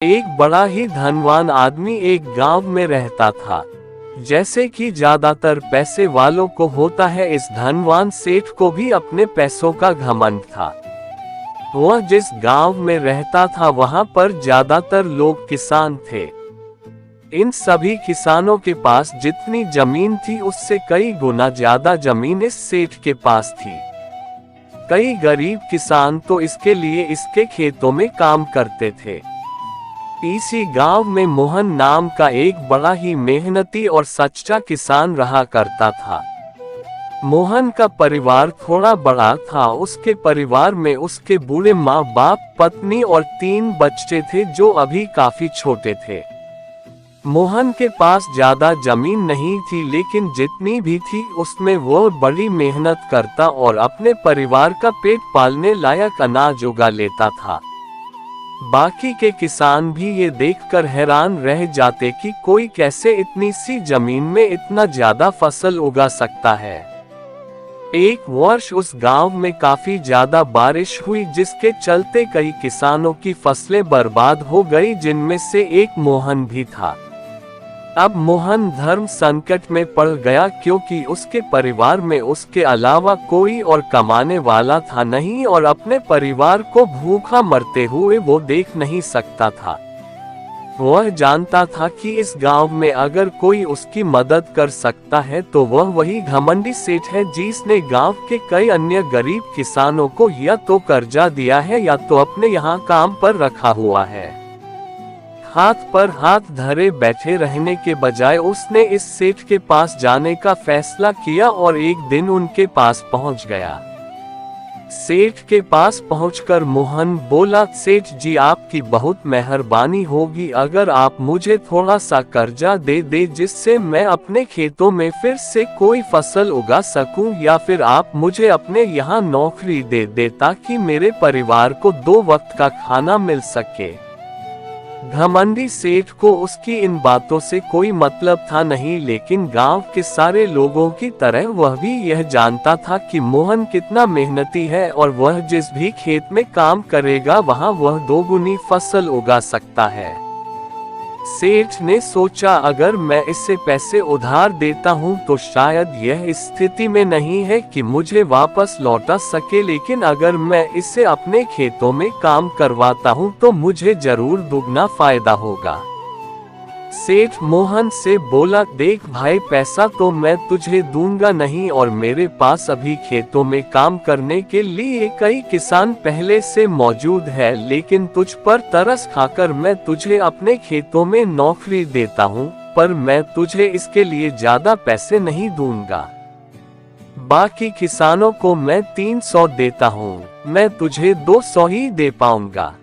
एक बड़ा ही धनवान आदमी एक गांव में रहता था। जैसे कि ज्यादातर पैसे वालों को होता है, इस धनवान सेठ को भी अपने पैसों का घमंड था। वह जिस गांव में रहता था वहां पर ज्यादातर लोग किसान थे। इन सभी किसानों के पास जितनी जमीन थी उससे कई गुना ज्यादा जमीन इस सेठ के पास थी। कई गरीब किसान तो इसके लिए इसके खेतों में काम करते थे। इसी गांव में मोहन नाम का एक बड़ा ही मेहनती और सच्चा किसान रहा करता था। मोहन का परिवार थोड़ा बड़ा था। उसके परिवार में उसके बूढ़े माँ बाप, पत्नी और 3 बच्चे थे जो अभी काफी छोटे थे। मोहन के पास ज्यादा जमीन नहीं थी, लेकिन जितनी भी थी उसमें वो बड़ी मेहनत करता और अपने परिवार का पेट पालने लायक अनाज उगा लेता था। बाकी के किसान भी ये देखकर हैरान रह जाते कि कोई कैसे इतनी सी जमीन में इतना ज्यादा फसल उगा सकता है। एक वर्ष उस गांव में काफी ज्यादा बारिश हुई, जिसके चलते कई किसानों की फसलें बर्बाद हो गई, जिनमें से एक मोहन भी था। अब मोहन धर्म संकट में पड़ गया, क्योंकि उसके परिवार में उसके अलावा कोई और कमाने वाला था नहीं और अपने परिवार को भूखा मरते हुए वो देख नहीं सकता था। वह जानता था कि इस गांव में अगर कोई उसकी मदद कर सकता है तो वह वही घमंडी सेठ है, जिसने गांव के कई अन्य गरीब किसानों को या तो कर्जा दिया है या तो अपने यहाँ काम पर रखा हुआ है। हाथ पर हाथ धरे बैठे रहने के बजाय उसने इस सेठ के पास जाने का फैसला किया और एक दिन उनके पास पहुंच गया। सेठ के पास पहुंचकर मोहन बोला, सेठ जी आपकी बहुत मेहरबानी होगी अगर आप मुझे थोड़ा सा कर्जा दे दे, जिससे मैं अपने खेतों में फिर से कोई फसल उगा सकूं, या फिर आप मुझे अपने यहाँ नौकरी दे दे ताकि मेरे परिवार को 2 वक्त का खाना मिल सके। घमंडी सेठ को उसकी इन बातों से कोई मतलब था नहीं, लेकिन गांव के सारे लोगों की तरह वह भी यह जानता था कि मोहन कितना मेहनती है और वह जिस भी खेत में काम करेगा वहां वह 2 गुनी फसल उगा सकता है। सेठ ने सोचा, अगर मैं इससे पैसे उधार देता हूं तो शायद यह इस स्थिति में नहीं है कि मुझे वापस लौटा सके, लेकिन अगर मैं इससे अपने खेतों में काम करवाता हूं तो मुझे जरूर दुगना फायदा होगा। सेठ मोहन से बोला, देख भाई, पैसा तो मैं तुझे दूंगा नहीं और मेरे पास अभी खेतों में काम करने के लिए कई किसान पहले से मौजूद है, लेकिन तुझ पर तरस खाकर मैं तुझे अपने खेतों में नौकरी देता हूँ, पर मैं तुझे इसके लिए ज्यादा पैसे नहीं दूंगा। बाकी किसानों को मैं 300 देता हूँ, मैं तुझे 200 ही दे पाऊंगा।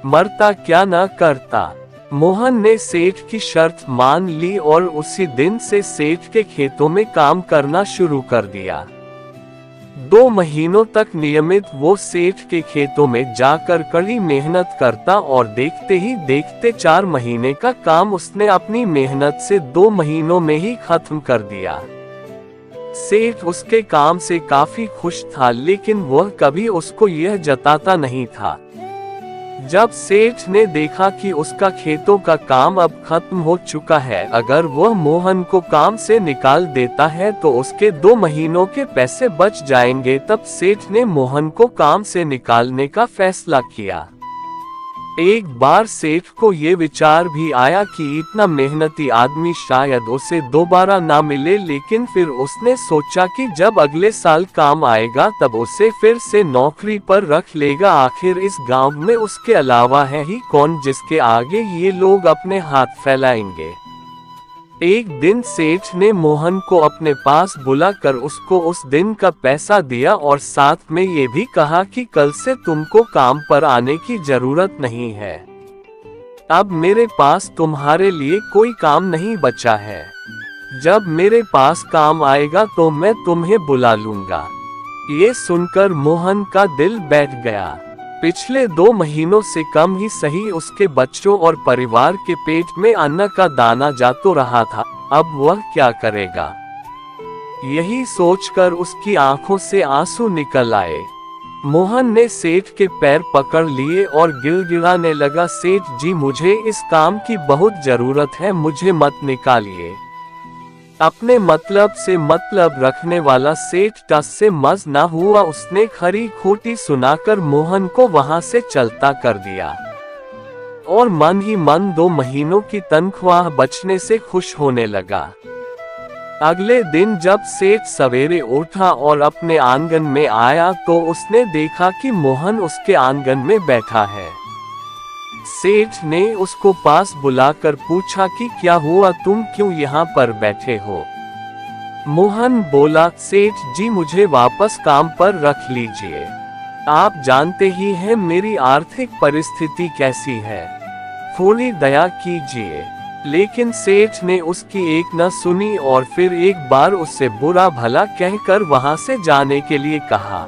मरता क्या न करता। मोहन ने सेठ की शर्त मान ली और उसी दिन से सेठ के खेतों में काम करना शुरू कर दिया। 2 महीनों तक नियमित वो सेठ के खेतों में जाकर कड़ी मेहनत करता और देखते ही देखते 4 महीने का काम उसने अपनी मेहनत से 2 महीनों में ही खत्म कर दिया। सेठ उसके काम से काफी खुश था, लेकिन वह कभी उसको यह जताता नहीं था। जब सेठ ने देखा कि उसका खेतों का काम अब खत्म हो चुका है, अगर वह मोहन को काम से निकाल देता है तो उसके 2 महीनों के पैसे बच जाएंगे, तब सेठ ने मोहन को काम से निकालने का फैसला किया। एक बार सेठ को ये विचार भी आया कि इतना मेहनती आदमी शायद उसे दोबारा ना मिले, लेकिन फिर उसने सोचा कि जब अगले साल काम आएगा तब उसे फिर से नौकरी पर रख लेगा। आखिर इस गांव में उसके अलावा है ही कौन जिसके आगे ये लोग अपने हाथ फैलाएंगे। एक दिन सेठ ने मोहन को अपने पास बुलाकर उसको उस दिन का पैसा दिया और साथ में ये भी कहा कि कल से तुमको काम पर आने की जरूरत नहीं है। अब मेरे पास तुम्हारे लिए कोई काम नहीं बचा है। जब मेरे पास काम आएगा तो मैं तुम्हें बुला लूंगा। ये सुनकर मोहन का दिल बैठ गया। पिछले 2 महीनों से कम ही सही उसके बच्चों और परिवार के पेट में अन्न का दाना जा तो रहा था, अब वह क्या करेगा। यही सोचकर उसकी आंखों से आंसू निकल आए। मोहन ने सेठ के पैर पकड़ लिए और गिड़गिड़ाने लगा, सेठ जी मुझे इस काम की बहुत जरूरत है, मुझे मत निकालिए। अपने मतलब से मतलब रखने वाला सेठ टस से मस ना हुआ। उसने खरी खोटी सुनाकर मोहन को वहां से चलता कर दिया और मन ही मन 2 महीनों की तनख्वाह बचने से खुश होने लगा। अगले दिन जब सेठ सवेरे उठा और अपने आंगन में आया तो उसने देखा कि मोहन उसके आंगन में बैठा है। सेठ ने उसको पास बुलाकर पूछा कि क्या हुआ, तुम क्यों यहाँ पर बैठे हो? मोहन बोला, सेठ जी मुझे वापस काम पर रख लीजिए। आप जानते ही हैं मेरी आर्थिक परिस्थिति कैसी है, थोड़ी दया कीजिए। लेकिन सेठ ने उसकी एक न सुनी और फिर एक बार उससे बुरा भला कहकर वहां से जाने के लिए कहा।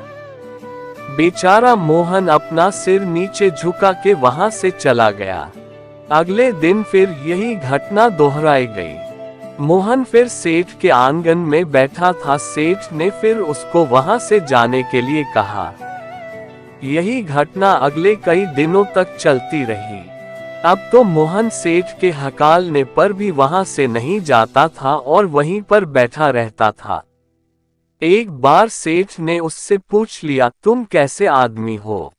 बेचारा मोहन अपना सिर नीचे झुका के वहां से चला गया। अगले दिन फिर यही घटना दोहराई गई। मोहन फिर सेठ के आंगन में बैठा था। सेठ ने फिर उसको वहां से जाने के लिए कहा। यही घटना अगले कई दिनों तक चलती रही। अब तो मोहन सेठ के हकालने पर भी वहां से नहीं जाता था और वहीं पर बैठा रहता था। एक बार सेठ ने उससे पूछ लिया, तुम कैसे आदमी हो?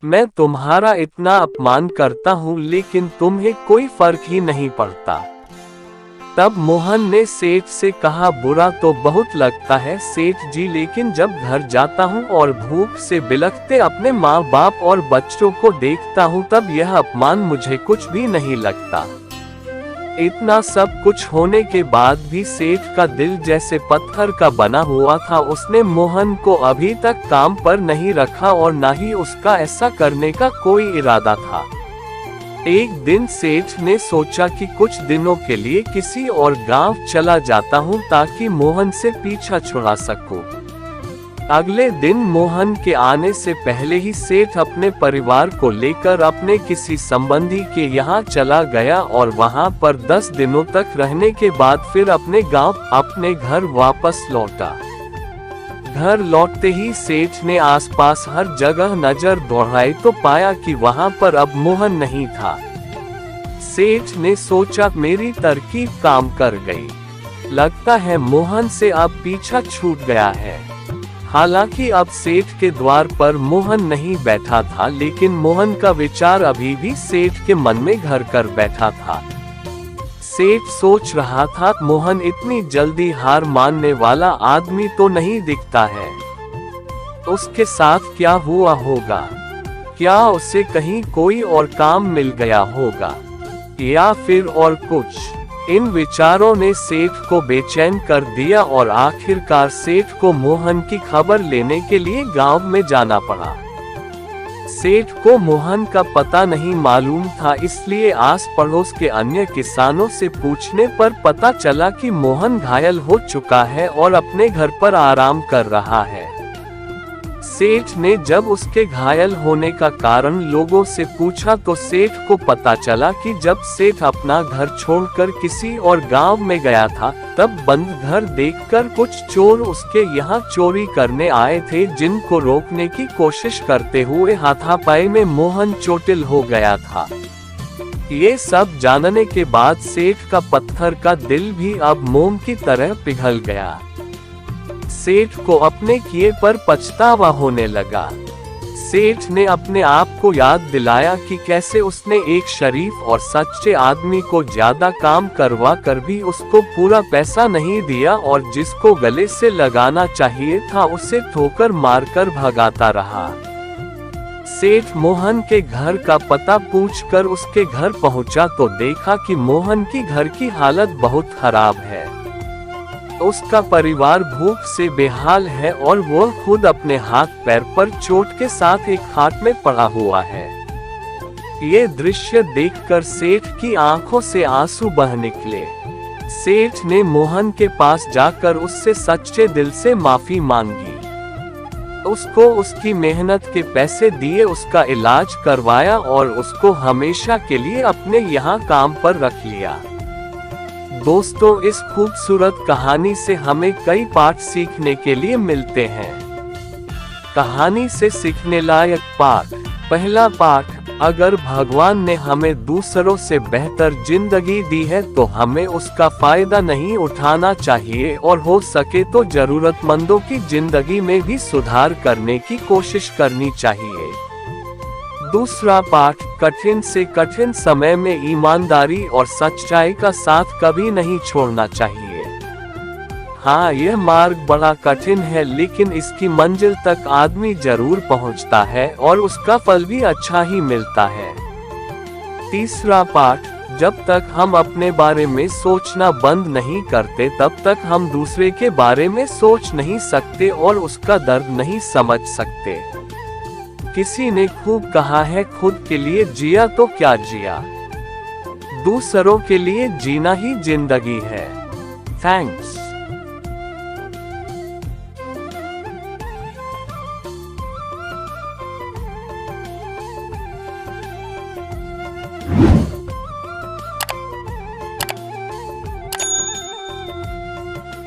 मैं तुम्हारा इतना अपमान करता हूँ लेकिन तुम्हें कोई फर्क ही नहीं पड़ता। तब मोहन ने सेठ से कहा, बुरा तो बहुत लगता है सेठ जी, लेकिन जब घर जाता हूँ और भूख से बिलखते अपने माँ बाप और बच्चों को देखता हूँ तब यह अपमान मुझे कुछ भी नहीं लगता। इतना सब कुछ होने के बाद भी सेठ का दिल जैसे पत्थर का बना हुआ था। उसने मोहन को अभी तक काम पर नहीं रखा और न ही उसका ऐसा करने का कोई इरादा था। एक दिन सेठ ने सोचा कि कुछ दिनों के लिए किसी और गांव चला जाता हूं ताकि मोहन से पीछा छुड़ा सकूं। अगले दिन मोहन के आने से पहले ही सेठ अपने परिवार को लेकर अपने किसी संबंधी के यहाँ चला गया और वहाँ पर 10 दिनों तक रहने के बाद फिर अपने गांव अपने घर वापस लौटा। घर लौटते ही सेठ ने आसपास हर जगह नजर दौड़ाई तो पाया कि वहाँ पर अब मोहन नहीं था। सेठ ने सोचा, मेरी तरकीब काम कर गई, लगता है मोहन से अब पीछा छूट गया है। हालांकि अब सेठ के द्वार पर मोहन नहीं बैठा था, लेकिन मोहन का विचार अभी भी सेठ के मन में घर कर बैठा था। सेठ सोच रहा था, मोहन इतनी जल्दी हार मानने वाला आदमी तो नहीं दिखता है। उसके साथ क्या हुआ होगा? क्या उसे कहीं कोई और काम मिल गया होगा या फिर और कुछ? इन विचारों ने सेठ को बेचैन कर दिया और आखिरकार सेठ को मोहन की खबर लेने के लिए गांव में जाना पड़ा। सेठ को मोहन का पता नहीं मालूम था, इसलिए आस पड़ोस के अन्य किसानों से पूछने पर पता चला कि मोहन घायल हो चुका है और अपने घर पर आराम कर रहा है। सेठ ने जब उसके घायल होने का कारण लोगों से पूछा तो सेठ को पता चला कि जब सेठ अपना घर छोड़कर किसी और गांव में गया था तब बंद घर देखकर कुछ चोर उसके यहाँ चोरी करने आए थे, जिनको रोकने की कोशिश करते हुए हाथापाई में मोहन चोटिल हो गया था। ये सब जानने के बाद सेठ का पत्थर का दिल भी अब मोम की तरह पिघल गया। सेठ को अपने किए पर पछतावा होने लगा। सेठ ने अपने आप को याद दिलाया कि कैसे उसने एक शरीफ और सच्चे आदमी को ज्यादा काम करवा कर भी उसको पूरा पैसा नहीं दिया और जिसको गले से लगाना चाहिए था उसे ठोकर मारकर भगाता रहा। सेठ मोहन के घर का पता पूछकर उसके घर पहुंचा तो देखा कि मोहन की घर की हालत बहुत खराब है। उसका परिवार भूख से बेहाल है और वो खुद अपने हाथ पैर पर चोट के साथ एक खाट में पड़ा हुआ है। ये दृश्य देखकर सेठ की आंखों से आंसू बह निकले। सेठ ने मोहन के पास जाकर उससे सच्चे दिल से माफी मांगी। उसको उसकी मेहनत के पैसे दिए, उसका इलाज करवाया और उसको हमेशा के लिए अपने यहाँ काम पर रख लिया। दोस्तों, इस खूबसूरत कहानी से हमें कई पाठ सीखने के लिए मिलते हैं। कहानी से सीखने लायक पाठ। पहला पाठ, अगर भगवान ने हमें दूसरों से बेहतर जिंदगी दी है तो हमें उसका फायदा नहीं उठाना चाहिए और हो सके तो जरूरतमंदों की जिंदगी में भी सुधार करने की कोशिश करनी चाहिए। दूसरा पाठ, कठिन से कठिन समय में ईमानदारी और सच्चाई का साथ कभी नहीं छोड़ना चाहिए। हाँ, यह मार्ग बड़ा कठिन है लेकिन इसकी मंजिल तक आदमी जरूर पहुंचता है और उसका फल भी अच्छा ही मिलता है। तीसरा पाठ, जब तक हम अपने बारे में सोचना बंद नहीं करते तब तक हम दूसरे के बारे में सोच नहीं सकते और उसका दर्द नहीं समझ सकते। किसी ने खूब कहा है, खुद के लिए जिया तो क्या जिया, दूसरों के लिए जीना ही जिंदगी है। थैंक्स।